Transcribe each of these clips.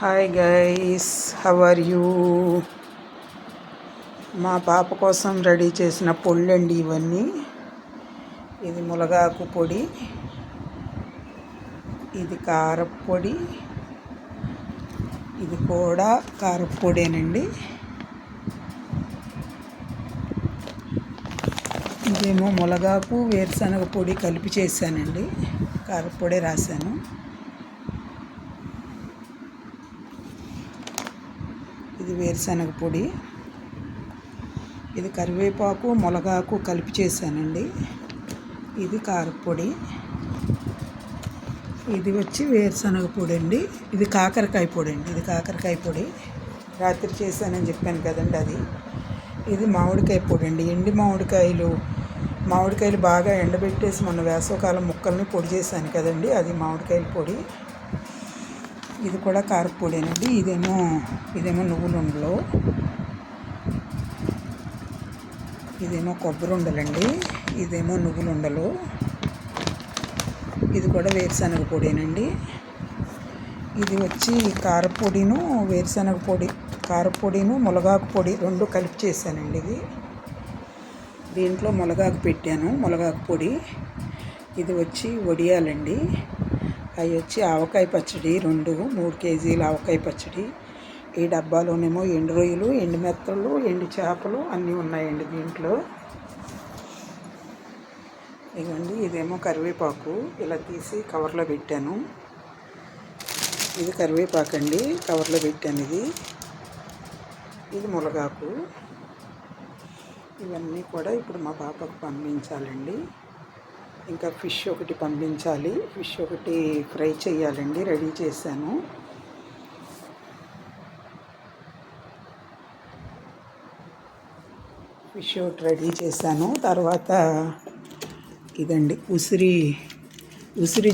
Hi guys, how are you? మా పాప కోసం రెడీ చేసిన పొళ్ళండి ఇవన్నీ. ఇది మునగాకు పొడి, ఇది కారప్పొడి, ఇది కూడా కారప్పొడేనండి. ఇదేమో మునగాకు వేరుశనగ పొడి కలిపి చేశానండి. కారప్పొడే రాశాను. ఇది వేరుశనగ పొడి, ఇది కరివేపాకు మునగాకు కలిపి చేశానండి. ఇది కారప్పొడి, ఇది వచ్చి వేరుశనగ పొడి అండి. ఇది కాకరకాయ పొడి అండి. ఇది కాకరకాయ పొడి రాత్రి చేశానని చెప్పాను కదండి, అది. ఇది మామిడికాయ పొడి అండి. మామిడికాయలు బాగా ఎండబెట్టేసి మొన్న వేసవకాలం ముక్కల్ని పొడి చేశాను కదండి, అది మామిడికాయల పొడి. ఇది కూడా కారప్పొడేనండి. ఇదేమో నువ్వుల ఉండలు, ఇదేమో కొబ్బరి ఉండలండి, ఇదేమో నువ్వుల ఉండలు. ఇది కూడా వేరుశనగ పొడేనండి. ఇది వచ్చి కారప్పొడిను వేరుశనగ పొడి, కారప్పొడిను మునగాకు పొడి రెండు కలిపి చేశానండి. దీంట్లో మునగాకు పెట్టాను, మునగాకు పొడి. ఇది వచ్చి వడియాలండి. అవి వచ్చి ఆవకాయ పచ్చడి, 3 కేజీల ఆవకాయ పచ్చడి. ఈ డబ్బాలోనేమో ఎండు రొయ్యలు, ఎండు మెత్తలు, ఎండు చేపలు అన్నీ ఉన్నాయండి దీంట్లో. ఇదండి, ఇదేమో కరివేపాకు ఇలా తీసి కవర్లో పెట్టాను. ఇది కరివేపాకు అండి, కవర్లో పెట్టాను. ఇది మునగాకు. ఇవన్నీ కూడా ఇప్పుడు మా పాపకు పంపించాలండి. ఇంకా ఫిష్ ఒకటి పంపించాలి. ఫిష్ ఒకటి ఫ్రై చేయాలండి, రెడీ చేశాను. ఫిష్ ఒకటి రెడీ చేశాను. తర్వాత ఇదండి ఉసిరి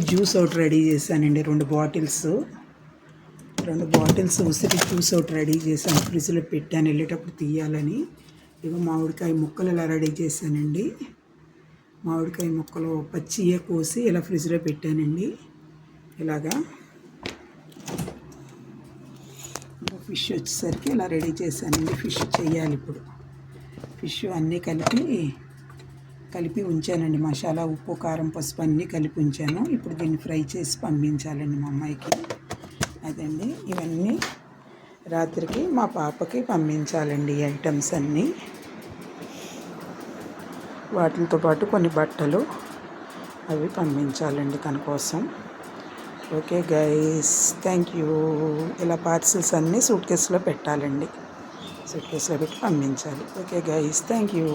జ్యూస్ ఒకటి రెడీ చేశానండి. 2 బాటిల్స్ ఉసిరి జ్యూస్ ఒకటి రెడీ చేశాను. ఫ్రిడ్జ్లో పెట్టాను, వెళ్ళేటప్పుడు తీయాలని. ఇవి మామిడికాయ ముక్కలు ఇలా రెడీ చేశానండి. మామిడికాయ ముక్కలు పచ్చియే కోసి ఇలా ఫ్రిడ్జ్లో పెట్టానండి. ఇలాగా ఫిష్ వచ్చేసరికి ఇలా రెడీ చేశానండి. ఫిష్ చేయాలి ఇప్పుడు. ఫిష్ అన్నీ కలిపి ఉంచానండి. మసాలా, ఉప్పు, కారం, పసుపు అన్నీ కలిపి ఉంచాను. ఇప్పుడు దీన్ని ఫ్రై చేసి పంపించాలండి మా అమ్మాయికి. అదండి, ఇవన్నీ రాత్రికి మా పాపకి పంపించాలండి. ఈ ఐటమ్స్ అన్నీ, వాటితో పాటు కొన్ని బట్టలు అవి పంపించాలండి తన కోసం. Okay guys, thank you. ఇలా పార్సిల్స్ అన్నీ సూట్ కేసులో పెట్టాలండి. సూట్ కేసులో పెట్టి పంపించాలి. Okay guys, thank you.